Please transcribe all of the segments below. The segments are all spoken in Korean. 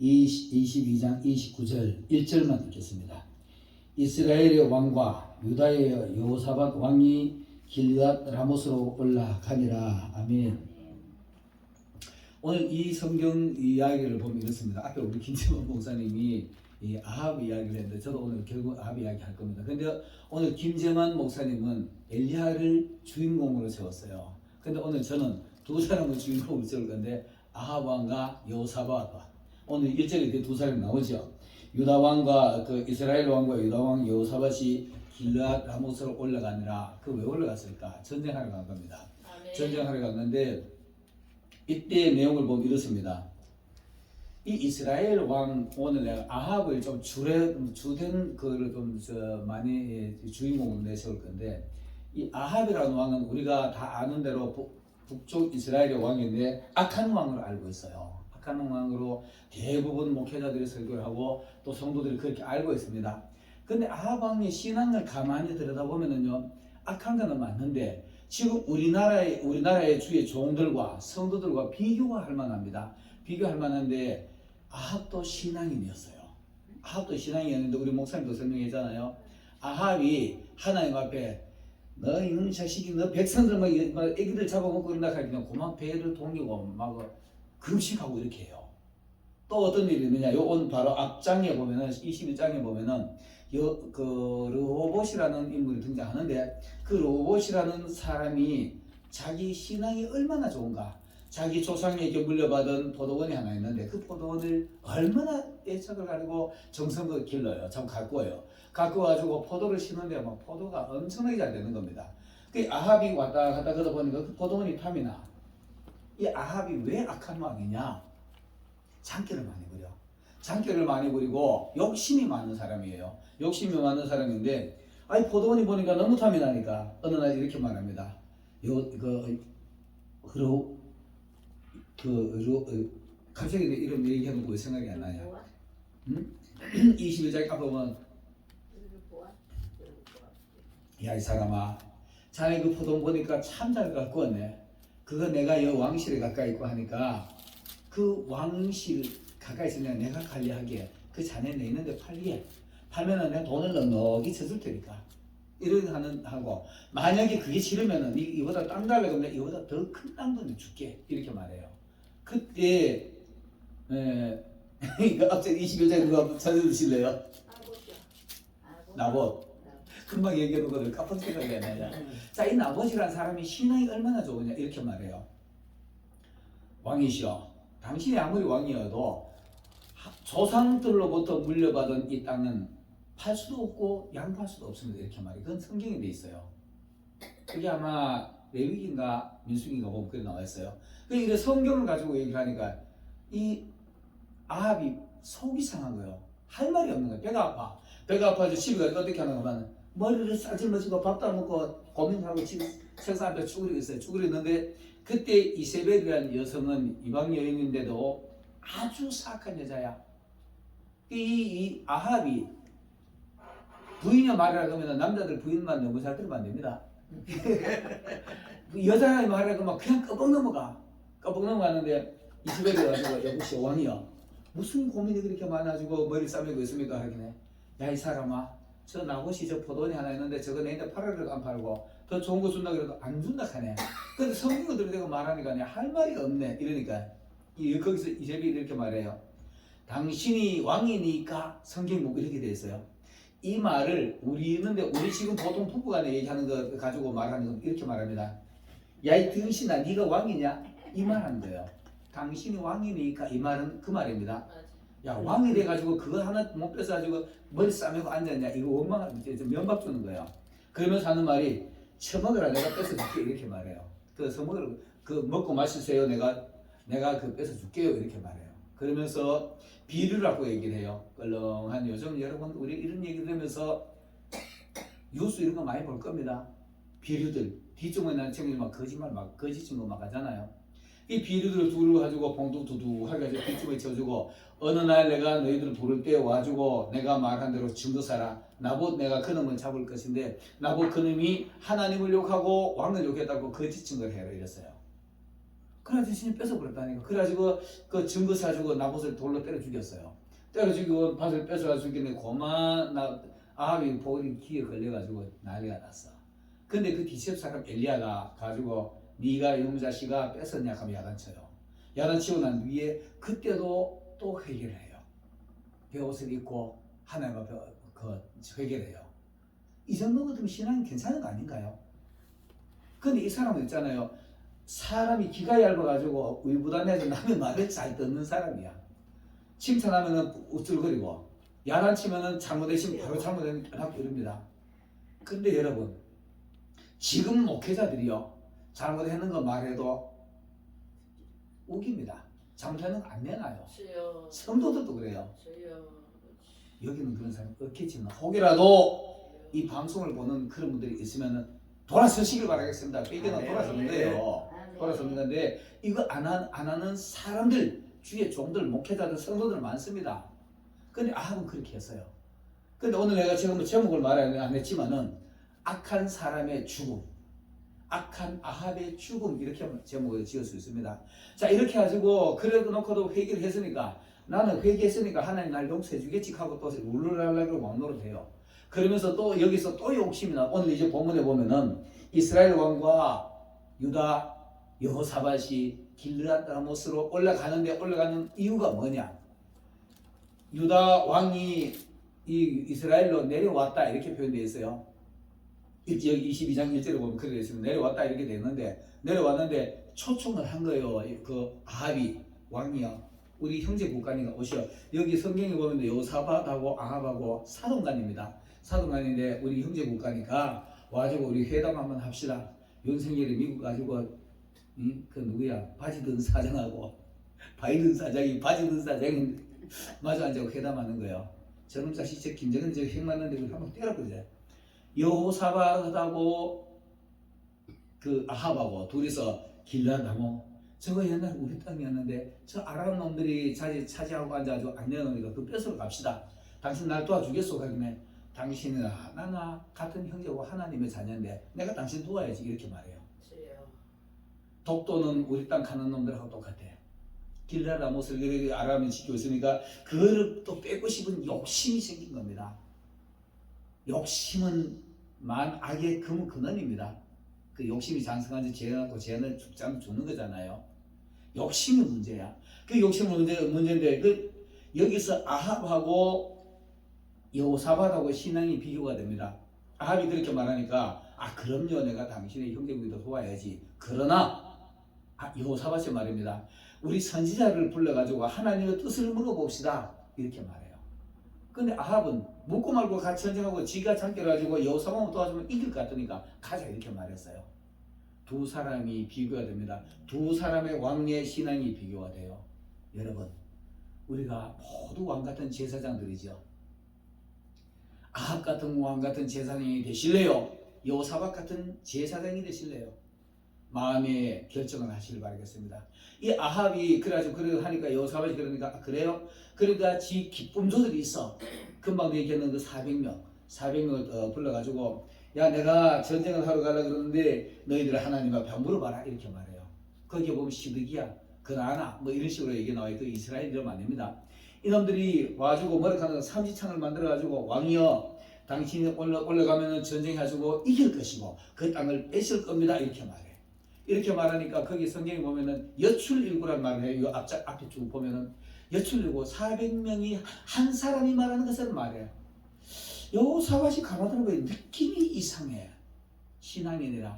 22장 29절 1절만 읽겠습니다. 이스라엘의 왕과 유다의 여호사밧 왕이 길앗 라못으로 올라가니라. 아멘. 오늘 이 성경 이야기를 보면 이렇습니다. 앞에 우리 김재원 목사님이 이 아합 이야기를 했는데 저도 오늘 결국 아합 이야기 할 겁니다. 근데 오늘 김재만 목사님은 엘리야를 주인공으로 세웠어요. 근데 오늘 저는 두 사람을 주인공으로 세울 건데 아합 왕과 여호사밧 왕. 오늘 1절에 두 사람이 나오죠. 유다 왕과 그 이스라엘 왕과 유다 왕 여호사밧이 길앗 라못으로 올라가니라. 그 왜 올라갔을까? 전쟁하러 간 겁니다. 아멘. 전쟁하러 갔는데 이때의 내용을 보면 이렇습니다. 이 이스라엘 왕, 오늘 내가 아합을 좀 주된 거를 좀 많이 주인공으로 내세울 건데, 이 아합이라는 왕은 우리가 다 아는 대로 북쪽 이스라엘의 왕인데 악한 왕으로 알고 있어요. 악한 왕으로 대부분 목회자들이 설교를 하고 또 성도들이 그렇게 알고 있습니다. 근데 아합 왕의 신앙을 가만히 들여다보면은요, 악한 거는 맞는데 지금 우리나라의 주의 종들과 성도들과 비교할 만합니다. 비교할 만한데 아합도 신앙인이었어요. 아합도 신앙인이었는데 우리 목사님도 설명했잖아요. 아합이 하나님 앞에 너 이놈 자식이 너 백성들 막 애기들 잡아먹고 이런다 하니까 그만 배를 동이고 막 금식하고 이렇게 해요. 또 어떤 일이 있느냐? 요 오늘 바로 앞장에 보면은 22장에 보면은 그 르호봇이라는 인물이 등장하는데 그 르호봇이라는 사람이 자기 신앙이 얼마나 좋은가? 자기 조상에게 물려받은 포도원이 하나 있는데 그 포도원을 얼마나 애착을 가지고 정성껏 길러요. 참 가꾸어요. 가꾸어가지고 포도를 심는데 막 포도가 엄청나게 잘 되는 겁니다. 그 아합이 왔다 갔다 그러다 보니까 그 포도원이 탐이 나. 이 아합이 왜 악한 왕이냐? 장기를 많이 부려. 장기를 많이 부리고 욕심이 많은 사람이에요. 욕심이 많은 사람인데 아이 포도원이 보니까 너무 탐이 나니까 어느 날 이렇게 말합니다. 갑자기 이런 얘기하는 거 왜 생각이 안 나냐? 21장 앞에 보면 야 이 사람아 자네 그 포도원 보니까 참 잘 갖고 왔네. 그거 내가 여 왕실에 가까이 있고 하니까 그 왕실 가까이 있으면 내가 관리하기에 그 자네 내 있는데 팔면은 내가 돈을 넉넉히 쳐줄 테니까 이렇게 하고 만약에 그게 싫으면은 이보다 땅 달라고 하면 이보다 더 큰 땅도 줄게 이렇게 말해요. 그때 앞서 21장 그거 찾아주실래요? 나봇. 금방 얘기해놓은 거를 깜빡 생각이 안 나냐. 자, 이 나봇이라는 사람이 신앙이 얼마나 좋으냐 이렇게 말해요. 왕이시여, 당신이 아무리 왕이어도 조상들로부터 물려받은 이 땅은 팔 수도 없고 양보할 수도 없습니다 이렇게 말해요. 그건 성경에 돼 있어요. 그게 아마 레위기인가 민수기인가 보면 그게 나와 있어요. 그러니까 성경을 가지고 얘기를 하니까 이 아합이 속이 상한 거예요. 할 말이 없는 거예요. 배가 아파서 집에 가서 어떻게 하는가 하면 머리를 싸질러지고 밥도 안 먹고 고민하고 책상 앞에 쭈그리고 있어요. 쭈그리는데 그때 이세벨이라는 여성은 이방 여인인데도 아주 사악한 여자야. 이 아합이 부인이 말이라고 하면 남자들 부인만 너무 잘 들으면 안 됩니다. 여자의 말이라고 하면 그냥 꺼벅 넘어가는데 이세벨이 와서 여보시 왕이여 무슨 고민이 그렇게 많아지고 머리 싸매고 있습니까? 하기네. 야 이 사람아 저 나봇이 저 포도원이 하나 있는데 저거 내인데 팔아도 안 팔고 더 좋은 거 준다 그래도 안 준다 하네. 근데 성경을 들고 말하니까 할 말이 없네. 이러니까 거기서 이세벨이 이렇게 말해요. 당신이 왕이니까 성경이 뭐 이렇게 돼 있어요. 이 말을 우리 지금 보통 부부간에 얘기하는 거 가지고 말하는 건 이렇게 말합니다. 야 이 등신아 네가 왕이냐? 이 말 하는 거예요. 당신이 왕이니까 이 말은 그 말입니다. 야 왕이 돼가지고 그거 하나 못 뺏어가지고 머리 싸매고 앉았냐 이거 원망 면박 주는 거예요. 그러면서 하는 말이 처먹으라 내가 뺏어줄게 이렇게 말해요. 그래서 먹고 마시세요 내가 그 뺏어줄게요 이렇게 말해요. 그러면서 비유라고 얘기를 해요. 껄렁한 요즘 여러분 우리 이런 얘기 들으면서 뉴스 이런 거 많이 볼 겁니다. 비류들 뒤쪽에 난 친구들 막 거짓말 막 거짓 증거 막 하잖아요. 이 비류들을 둘러 가지고 봉투 두둑 해가지고 뒤쪽에 쳐주고 어느 날 내가 너희들 부를 때 와주고 내가 말한 대로 증거 사라. 나봇 내가 그놈을 잡을 것인데 나봇 그놈이 하나님을 욕하고 왕을 욕했다고 거짓 증거를 해라 이랬어요. 그래가지고 진짜 뺏어버렸다니까. 그래가지고 그 증거 사주고 나봇을 돌로 때려 죽였어요. 때려 죽이고 밭을 뺏어가 죽이는데 고만 아합이 볼이 귀에 걸려가지고 난리가 났어. 근데 그 디셉 사람 엘리야가 가지고 네가 이놈 자식아 뺏었냐 하면 야단쳐요. 야단치고 난 뒤에 그때도 또 회개를 해요. 베옷을 입고 하나님 앞에 회개를 해요. 이 정도 같으면 신앙이 괜찮은 거 아닌가요? 근데 이 사람은 있잖아요. 사람이 귀가 얇아가지고 의부단해서 남의 말을 잘 듣는 사람이야. 칭찬하면은 우쭐거리고 야단치면은 잘못되시면 바로 잘못되는 게 이럽니다. 근데 여러분 지금 목회자들이요 잘못했는 거 말해도 우깁니다. 잘못하는 거 안 내놔요. 성도들도 그래요. 여기는 그런 사람이 없겠지만 혹이라도 이 방송을 보는 그런 분들이 있으면은 돌아서시길 바라겠습니다. 회개는 돌아서는 거예요. 돌아서는 건데 이거 안 하는 사람들 주위에 종들 목회자들 성도들 많습니다. 근데 아합은 그렇게 했어요. 근데 오늘 내가 지금 제목을 말하지 안 했지만은 악한 사람의 죽음, 악한 아합의 죽음 이렇게 제목을 지을 수 있습니다. 자 이렇게 가지고 그래도 놓고도 회개를 했으니까 나는 회개했으니까 하나님 날 용서해 주겠지 하고 또 울르랄라고 왕노릇해요. 그러면서 또 여기서 또 욕심이 나. 오늘 이제 본문에 보면은 이스라엘 왕과 유다 여호사밧이 길르앗 라못으로 올라가는 이유가 뭐냐? 유다 왕이 이 이스라엘로 내려왔다 이렇게 표현되어 있어요. 여기 22장 1절에 보면 그렇게 있습니다. 내려왔다 이렇게 되는데 내려왔는데 초청을 한 거예요. 그 아합이 왕이요. 우리 형제 국가니까 오셔. 여기 성경에 보면 여호사밧하고 아합하고 사동간입니다. 사동간인데 우리 형제 국가니까 와가지고 우리 회담 한번 합시다. 윤석열이 미국 가지고 그 누구야 바지 든 사장하고 바이든 사장이 바지 든 사장인데 마주 앉아서 회담하는 거예요. 저놈 자식 저 김정은 저 핵 맞는데 그걸 한번 때려버리자. 여호사밧하고 그 아합하고 둘이서 길르앗 저거 옛날 우리 땅이었는데 저 아람 놈들이 자리 차지하고 앉아가지고 안 내놓으니까 그 뺏으러 갑시다. 당신 날 도와주겠소? 그러면 당신은 나나 같은 형제고 하나님의 자녀인데 내가 당신 도와야지 이렇게 말해요. 독도는 우리 땅 가는 놈들하고 똑같아. 길르앗 라못을 아람이 지키고 있으니까 그거를 또 뺏고 싶은 욕심이 생긴 겁니다. 욕심은 악의 근원입니다. 그 욕심이 장성한지 죄는 죽는 거잖아요. 욕심이 문제야. 그 욕심은 문제인데 여기서 아합하고 여호사밧하고 신앙이 비교가 됩니다. 아합이 그렇게 말하니까 그럼요 내가 당신의 형제국이도 도와야지. 그러나 여호사밧이 말입니다. 우리 선지자를 불러가지고 하나님의 뜻을 물어봅시다 이렇게 말해요. 근데 아합은 묻고 말고 같이 전쟁하고 지가 잠겨가지고 여호사밧을 도와주면 이길 것 같으니까 가자 이렇게 말했어요. 두 사람이 비교가 됩니다. 두 사람의 왕의 신앙이 비교가 돼요. 여러분 우리가 모두 왕 같은 제사장들이죠. 아합 같은 왕 같은 제사장이 되실래요? 여호사밧 같은 제사장이 되실래요? 마음의 결정을 하시길 바라겠습니다. 이 아합이 그래가지고 하니까 여호사밧이 그러니까 그래요? 그러니까 지 기쁨 조절이 있어. 금방 얘기했는 그 400명을 불러가지고 야 내가 전쟁을 하러 가려고 그러는데 너희들 하나님 앞에 물어봐라 이렇게 말해요. 거기에 보면 시드기야 그나나 뭐 이런 식으로 얘기 나와요. 그 이스라엘 이름 아닙니다. 이놈들이 와가지고 머리카락 삼지창을 만들어가지고 왕이여 당신이 올라가면 전쟁해가지고 이길 것이고 그 땅을 뺏을 겁니다 이렇게 말해요. 이렇게 말하니까 거기 성경에 보면은 여출일구란 말을 해요. 이 앞에 쭉 보면은 여출일구 400명이 한 사람이 말하는 것을 말해요. 여호사밧이 가만히 느낌이 이상해. 신앙이 아니라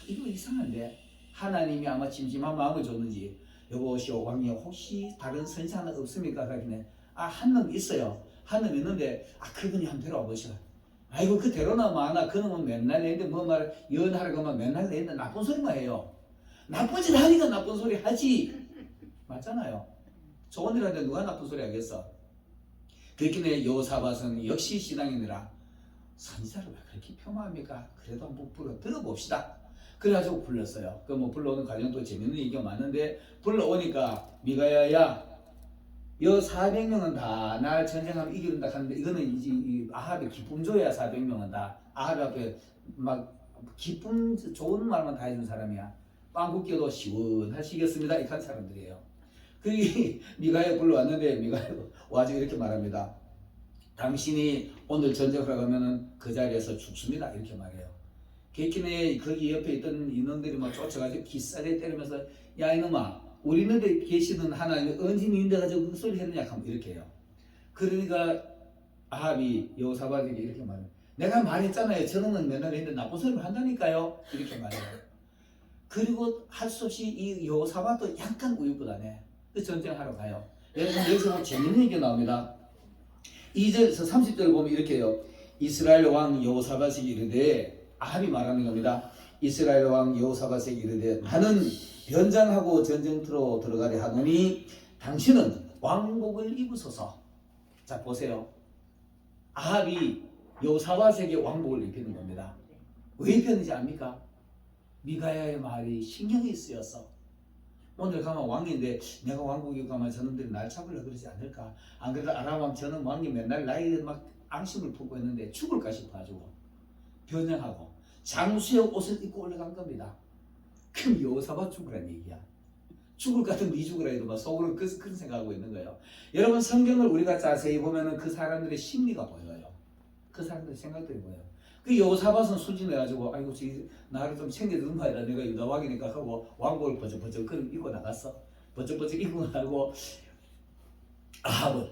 이거 이상한데 하나님이 아마 심심한 마음을 줬는지 여보시오 왕이여 혹시 다른 선지자는 없습니까? 그러길래 한 놈 있어요. 한 놈 있는데 그분이 한번 데려와 보시오. 아이고 그 데려나 많아. 그놈은 맨날 내는데 뭐 말 연하라고만 맨날 내는데 나쁜 소리만 해요. 나쁜 짓 하니까 나쁜 소리 하지. 맞잖아요. 좋은 일 하는데 누가 나쁜 소리 하겠어. 그렇게 여호사밧은 역시 신앙이니라 선지자를 왜 그렇게 폄하합니까? 그래도 한번 들어봅시다. 그래가지고 불렀어요. 그 뭐 불러오는 과정도 재밌는 얘기가 많은데 불러오니까 미가야야 여 400명은 다 날 전쟁하면 이기는다 하는데 이거는 이제 아합의 기쁨 줘야 400명은 다 아합 앞에 막 기쁨 좋은 말만 다 해준 사람이야. 빵국 껴도 시원하시겠습니다. 이런 사람들이에요. 그 미가야 불러왔는데 미가야 와서 이렇게 말합니다. 당신이 오늘 전쟁하러 가면은 그 자리에서 죽습니다. 이렇게 말해요. 객기네 거기 옆에 있던 인원들이 막 쫓아가지고 기싸게 때리면서 야 이놈아 우리는 데 계시는 하나님의 은진인데 가지고 그 소리 했느냐 하면 이렇게 해요. 그러니까 아합이 여호사밧에게 이렇게 말해요. 내가 말했잖아요. 저놈은 맨날 했는데 나쁜 소리를 한다니까요. 이렇게 말해요. 그리고 할 수 없이 이 여호사밧도 약간 우유부단해. 그 전쟁하러 가요. 여러분 여기서 보면 재밌는 얘기가 나옵니다. 2절에서 30절 보면 이렇게 해요. 이스라엘 왕 여호사밧이 이르되 아합이 말하는 겁니다. 이스라엘 왕 여호사밧에게 이르되 나는 변장하고 전쟁터로 들어가려 하노니 당신은 왕복을 입으소서. 자 보세요. 아합이 여호사밧에게 왕복을 입히는 겁니다. 왜 입혔는지 압니까? 미가야의 말이 신경이 쓰여서. 오늘 가면 왕인데 내가 왕국에 가면 저놈들이 날 잡으려고 그러지 않을까? 안 그래도 아람 왕 저는 왕이 맨날 나이에 막 앙심을 품고 있는데 죽을까 싶어가지고 변장하고 장수의 옷을 입고 올라간 겁니다. 그럼 여호사밧 죽으란 얘기야. 죽을 것 같으면 네 죽으라 해도 막 속으로 그런 생각하고 있는 거예요. 여러분 성경을 우리가 자세히 보면은 그 사람들의 심리가 보여요. 그 사람들의 생각들이 보여요. 그 여호사밧은 순진해가지고 아이고 나를 좀 챙겨주는 거야. 내가 유다 왕이니까 하고 왕복을 버쩍버쩍 입고 나갔어. 버쩍버쩍 입고 나가고 아합은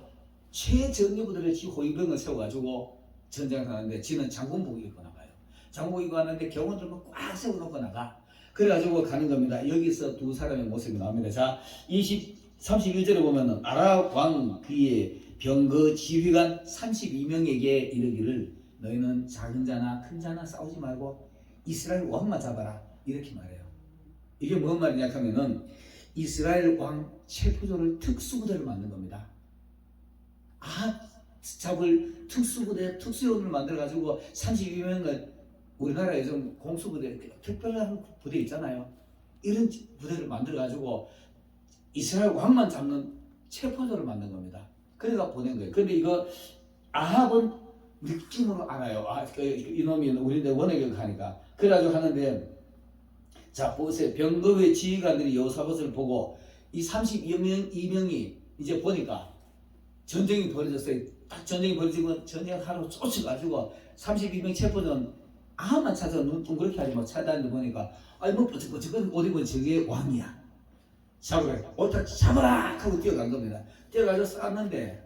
최정예부대를 지 호위병을 세워가지고 전쟁을 하는데 지는 장군복 입고 나가요. 장군복 입고 가는데 경호들만 꽉 세워놓고 나가. 그래가지고 가는 겁니다. 여기서 두 사람의 모습이 나옵니다. 자 31절에 보면은 아람 왕 그의 병거 지휘관 32명에게 이르기를 너희는 작은 자나 큰 자나 싸우지 말고 이스라엘 왕만 잡아라. 이렇게 말해요. 이게 뭔 말이냐 하면은 이스라엘 왕 체포조를 특수부대를 만든 겁니다. 잡을 특수부대, 특수요원을 만들어가지고 32명을 우리나라에 좀 공수부대, 특별한 부대 있잖아요. 이런 부대를 만들어가지고 이스라엘 왕만 잡는 체포조를 만든 겁니다. 그래가 보낸 거예요. 그런데 이거 아합은 느낌으로 알아요. 이놈이 우리한테 원하게 하니까. 그래가지고 하는데, 자, 보세요. 병거의 지휘관들이 여호사밧을 보고, 이 32명이 이제 보니까 전쟁이 벌어졌어요. 딱 전쟁이 벌어지고 전쟁하러 쫓아가지고 32명 체포전 아합만 찾아서 눈 동그랗게 하지 마. 찾아다니는데 보니까, 아니, 뭐, 어쨌건 어디 보면 저게 왕이야. 잡으라. 어디다 잡아라! 하고 뛰어간 겁니다. 뛰어가서 쐈는데,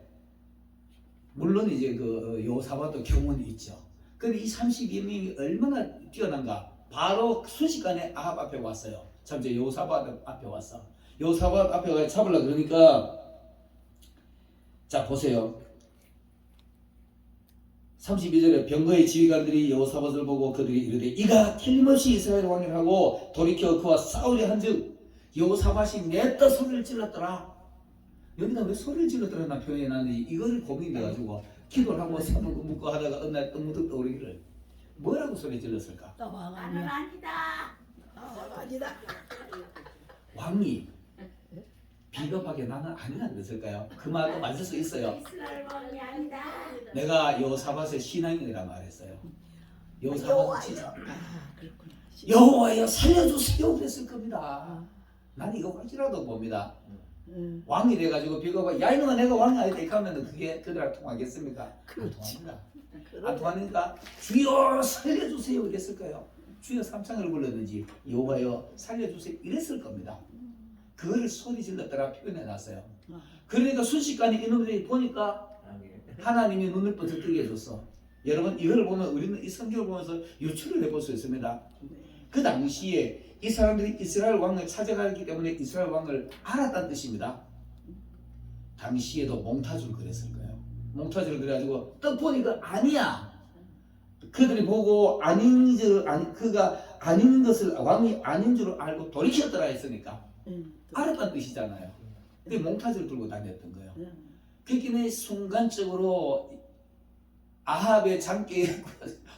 물론 이제 그 여호사밧도 경운이 있죠. 근데 이 32명이 얼마나 뛰어난가? 바로 순식간에 아합 앞에 왔어요. 참 이제 여호사밧 앞에 왔어. 여호사밧 앞에 가 잡으려 그러니까 자 보세요. 32절에 병거의 지휘관들이 여호사밧을 보고 그들이 이르되 이가 틀림없이 이스라엘 왕이라고 돌이켜 그와 싸우려 한즉 여호사밧이 냈다 소리를 질렀더라. 여기다 왜 소리를 질렀더라 표현이 나는데 이거를 고민이 돼가지고 기도를 하고 삼을 묻고 하다가 어느 날 문득 떠오르기를 뭐라고 소리 질렀을까? 나는 아니다. 아니다. 왕이 비겁하게 나는 아니라 그랬을까요? 그 말도 맞을 수 있어요. 이스라엘 왕이 아니다. 내가 여호사밧의 신앙이라 말했어요. 여호사밧은 진짜 그렇구나. 여호와여 살려주세요 그랬을 겁니다. 나는 이거 확실하다고 봅니다. 왕이 돼가지고 비겁하게 야 이놈아 내가 왕이 아니다 이렇게 하면 그게 그들하고 통하겠습니까? 안 통합니다. 안 통하니까 주여 살려주세요 이랬을 거예요. 주여 삼창을 불렀는지 여호와여 살려주세요 이랬을 겁니다. 그거를 소리 질렀더라 표현해놨어요. 그러니까 순식간에 이놈들이 보니까 하나님이 눈을 번쩍 뜨게 해줬어. 여러분 이걸 보면 우리는 이 성경을 보면서 유추를 해볼 수 있습니다. 그 당시에 이 사람들이 이스라엘 왕을 찾아가기 때문에 이스라엘 왕을 알았다는 뜻입니다. 당시에도 몽타주를 그랬을 거예요. 몽타주를 그래가지고 딱 보니까 아니야. 그들이 보고 그가 아닌 것을 왕이 아닌 줄 알고 돌이켰더라 했으니까 알았다는 뜻이잖아요. 근데 몽타주를 들고 다녔던 거예요. 그렇게 순간적으로 아합의 장기에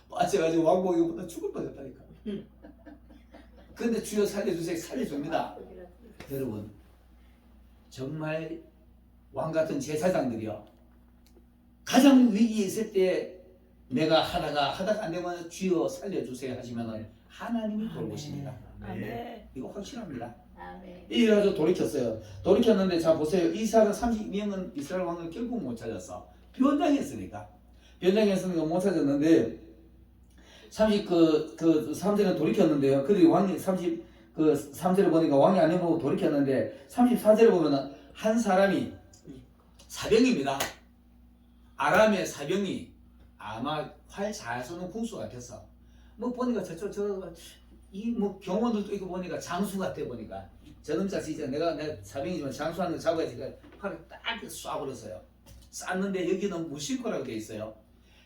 빠져가지고 왕복이보다 죽을 뻔했다니까. 그런데 주여 살려주세요 살려줍니다. 여러분 정말 왕같은 제사장들이요 가장 위기에 있을 때 내가 하다가 안 되면 주여 살려주세요 하시면 하나님이 돌보십니다. 아멘. 이거 확실합니다. 아멘. 이래가지고 돌이켰어요. 돌이켰는데 자 보세요. 이스라엘 32명은 이스라엘 왕을 결국 못 찾았어. 변장했으니까 못 찾았는데 3절에 돌이켰는데요. 그리고 왕이 3절에 보니까 왕이 안 해보고 돌이켰는데 34절에 보면은 한 사람이 사병입니다. 아람의 사병이 아마 활 잘 쏘는 군수 같았어. 뭐 보니까 이 뭐 경원들도 있고 보니까 장수 같아 보니까 저놈 자식이 내가 사병이지만 장수하는 거 잡아야지 팔을 딱 쏴버렸어요. 쐈는데 여기는 무실코라고 돼 있어요.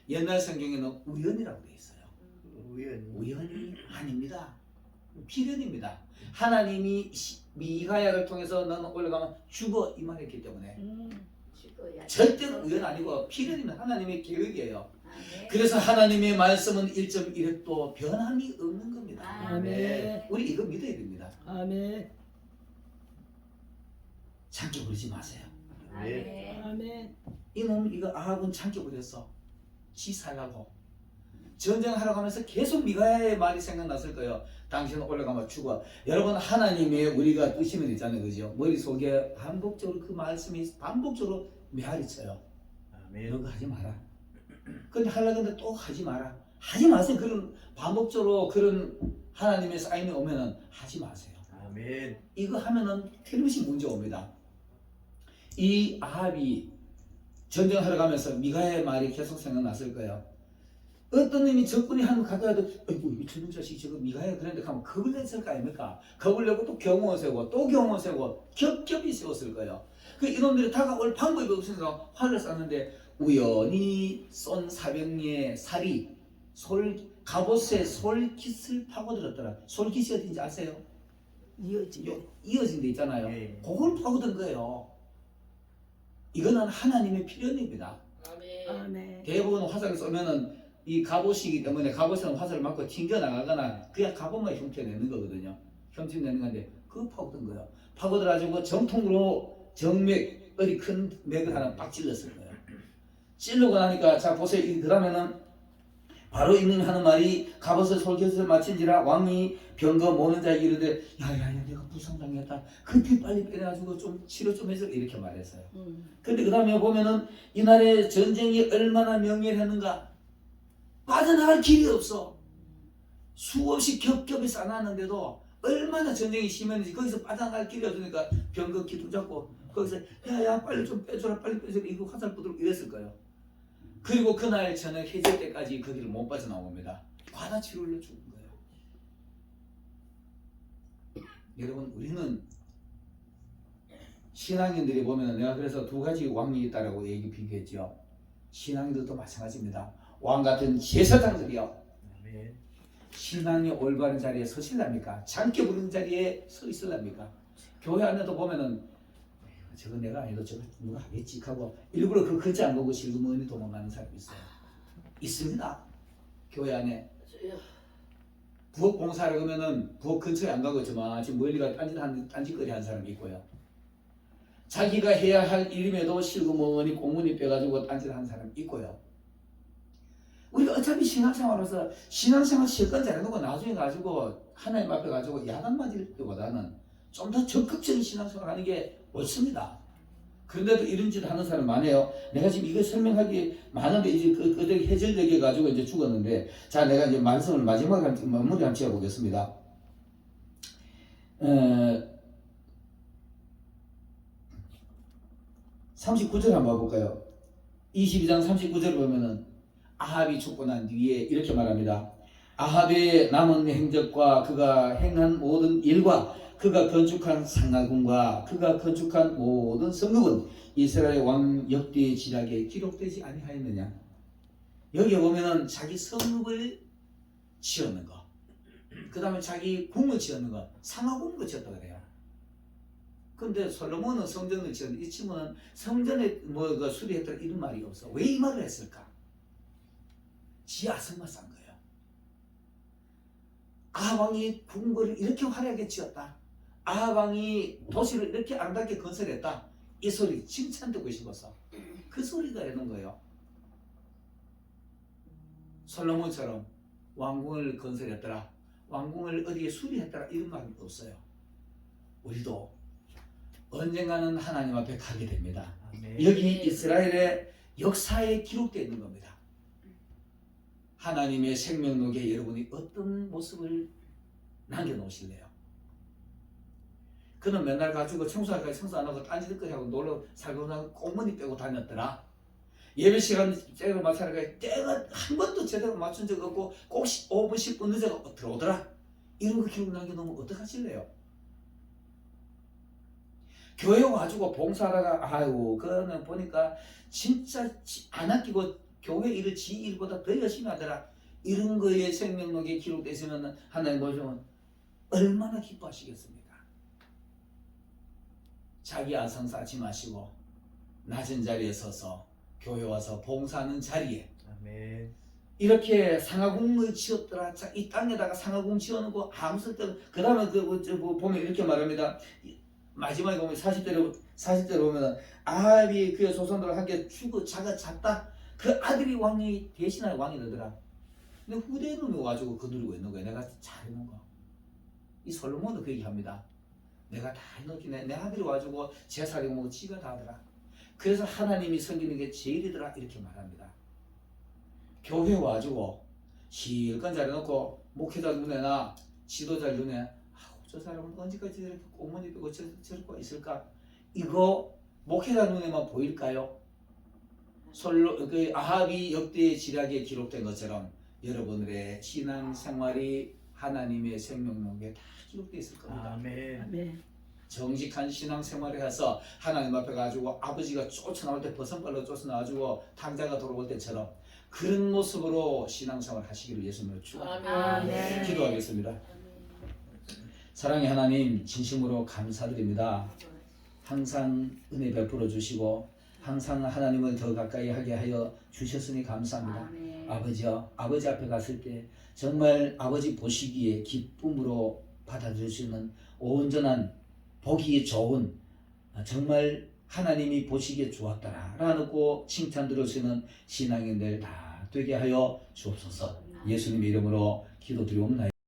옛날 성경에는 우연이라고 돼 있어요. 우연이 아닙니다. 필연입니다. 하나님이 미가야를 통해서 너는 올라가면 죽어 이 말했기 때문에 죽어야 절대로 우연 아니고 필연이면 하나님의 계획이에요. 아멘. 그래서 하나님의 말씀은 1.1획도 변함이 없는 겁니다. 아멘. 우리 이거 믿어야 됩니다. 아멘. 참겨 부르지 마세요. 아멘. 아멘. 이놈 이거 아합은 참겨 부렸어. 지 살라고 전쟁하러 가면서 계속 미가야의 말이 생각났을 거예요. 당신은 올라가면 죽어. 여러분 하나님의 우리가 뜻이면 있잖아요, 그죠? 머릿속에 반복적으로 그 말씀이 반복적으로 메아리쳐요. 이런 거 하지 마라. 근데 하려는데 또 하지 마라. 하지 마세요. 그런 반복적으로 그런 하나님의 사인이 오면은 하지 마세요. 아멘. 이거 하면은 틀림없이 문제 옵니다. 이 아합이 전쟁하러 가면서 미가야의 말이 계속 생각났을 거예요. 어떤 놈이 적군이 한번 가까이도 아이고 이 저놈 자식이 저거 미가야 그런데 가면 겁을 냈을 거 아닙니까? 겁을 내고 또 경호를 세우고 또 경호를 세우고 겹겹이 세웠을 거예요. 그 이놈들이 다가올 방법이 없으니까 활을 쐈는데 우연히 쏜 사병리의 살이 갑옷에 솔깃을 파고들었더라. 솔깃이 어딘지 아세요? 이어진 데 있잖아요. 네. 그걸 파고든 거예요. 이거는 하나님의 필연입니다. 아멘. 대부분 화살을 쏘면은 이 갑옷이기 때문에 갑옷에는 화살을 맞고 튕겨 나가거나 그냥 갑옷만 흉터내는 거거든요. 흉터내는 건데 그거 파고든 거예요. 파고들어가지고 정통으로 정맥 어리 큰 맥을 하나 빡 찔렀을 거예요. 찔르고 나니까 자 보세요. 그러면은 바로 이놈이 하는 말이 갑옷을 솔깃을 마친지라 왕이 병거 모는 자에게 이르되 야야야 내가 부상당했다. 급히 빨리 빼내가지고 좀 치료 좀 해줘 이렇게 말했어요. 근데 그 다음에 보면은 이날의 전쟁이 얼마나 명렬했는가. 빠져나갈 길이 없어. 수없이 겹겹이 쌓아놨는데도 얼마나 전쟁이 심했는지 거기서 빠져나갈 길이 없으니까 병거 기둥 잡고 거기서 야야 빨리 좀 빼줘라 빨리 빼줘라 이거 화살 부드럽고 이랬을 거예요. 그리고 그날 저녁 해질 때까지 거기를 못 빠져나옵니다. 과다치료를 죽은 거예요. 여러분 우리는 신앙인들이 보면 내가 그래서 두 가지 왕이 있다라고 얘기 비교했죠. 신앙인들도 마찬가지입니다. 왕 같은 제사장들이요. 아멘. 신앙이 올바른 자리에 서실랍니까? 장기 부르는 자리에 서 있을랍니까? 교회 안에도 보면은 저거 내가 아니도 저거 누가 하겠지 하고 일부러 그 글자 안 보고 실그머니 도망가는 사람이 있어요. 있습니다. 교회 안에 부엌 공사를 하면은 부엌 근처에 안 가고 지금 멀리가 딴짓거리 하는 사람이 있고요. 자기가 해야 할 일임에도 실그머니 공문이 빼가지고 딴짓하는 사람이 있고요. 우리가 어차피 신앙생활로서 신앙생활 실컷 잘해놓고 나중에 가지고 하나님 앞에 가지고 야단 맞을 때보다는 좀 더 적극적인 신앙생활 하는 게 옳습니다. 그런데도 이런 짓 하는 사람 많아요. 내가 지금 이거 설명하기 많은데 이제 그들이 해절되게 가지고 이제 죽었는데 자 내가 이제 말씀을 마지막에 마무리 한번 지어보겠습니다. 39절 한번 봐볼까요? 22장 39절 보면은 아합이 죽고 난 뒤에 이렇게 말합니다. 아합의 남은 행적과 그가 행한 모든 일과 그가 건축한 상하궁과 그가 건축한 모든 성읍은 이스라엘 왕 역대 지략에 기록되지 아니하였느냐. 여기 보면은 자기 성읍을 지었는 거, 그 다음에 자기 궁을 지었는 거, 상하궁을 지었다 그래요. 근데 솔로몬은 성전을 지었는데 이 친구는 성전에 뭐 수리했다 이런 말이 없어. 왜 이 말을 했을까? 지 아성만 싼 거예요. 아합 왕이 궁궐을 이렇게 화려하게 지었다. 아합 왕이 도시를 이렇게 아름답게 건설했다. 이 소리 칭찬 듣고 싶어서 그 소리가 되는 거예요. 솔로몬처럼 왕궁을 건설했더라. 왕궁을 어디에 수리했더라 이런 말은 없어요. 우리도 언젠가는 하나님 앞에 가게 됩니다. 아멘. 여기 이스라엘의 역사에 기록되어 있는 겁니다. 하나님의 생명록에 여러분이 어떤 모습을 남겨놓으실래요? 그는 맨날 가지고 청소할까지 청소 안 하고 딴짓거리 하고 놀러 살고 나고 꽃무늬 빼고 다녔더라. 예배 시간 제대로 맞춰라니까 때가 한 번도 제대로 맞춘 적 없고 꼭 5분 10분 늦어 들어오더라. 이런 거 기록 남겨놓으면 어떡하실래요? 교회 와가지고 봉사하다가 아이고 그거는 보니까 진짜 안 아끼고 교회 일을 지 일보다 더 열심히 하더라. 이런 거에 생명록에 기록되어 있으면 하나님 보시면 얼마나 기뻐하시겠습니까? 자기 아성 쌓지 마시고 낮은 자리에 서서 교회 와서 봉사하는 자리에 아멘. 이렇게 상하궁을 지었더라. 자, 이 땅에다가 상하궁 지어놓고 아무 쓸데없는 그 다음에 보면 이렇게 말합니다. 마지막에 보면 40절에 보면 아합이 그의 조상들과 함께 죽어 자가 잤다. 그 아들이 왕이 대신할 왕이 되더라. 근데 후대에 놈이 와가지고 거두르고 있는 거야. 내가 잘해놓은 거. 이 솔로몬도 그 얘기합니다. 내가 다 해놓기 내 아들이 와가지고 제사리고 뭐 지가 다 하더라. 그래서 하나님이 섬기는 게 제일이더라 이렇게 말합니다. 교회 와가지고 실컷 잘해놓고 목회자 눈에나 지도자 눈에 아우 저 사람은 언제까지 이렇게 꽃무늬 빼고 저렇게 있을까? 이거 목회자 눈에만 보일까요? 그 아합이 역대의 지략에 기록된 것처럼 여러분들의 신앙생활이 하나님의 생명록에 다 기록되어 있을 겁니다. 아멘. 아멘. 정직한 신앙생활을 해서 하나님 앞에 가지고 아버지가 쫓아나올 때 버선발로 쫓아나와주고 탕자가 돌아올 때처럼 그런 모습으로 신앙생활 하시기를 예수님으로 축원합니다. 아멘. 기도하겠습니다. 사랑의 하나님 진심으로 감사드립니다. 항상 은혜 베풀어 주시고 항상 하나님을 더 가까이 하게 하여 주셨으니 감사합니다. 아버지요, 아버지 앞에 갔을 때 정말 아버지 보시기에 기쁨으로 받아들일 수 있는 온전한 보기 좋은 정말 하나님이 보시기에 좋았다라 라고 칭찬 들을 수 있는 신앙인들 다 되게 하여 주옵소서. 예수님의 이름으로 기도드리옵나이다.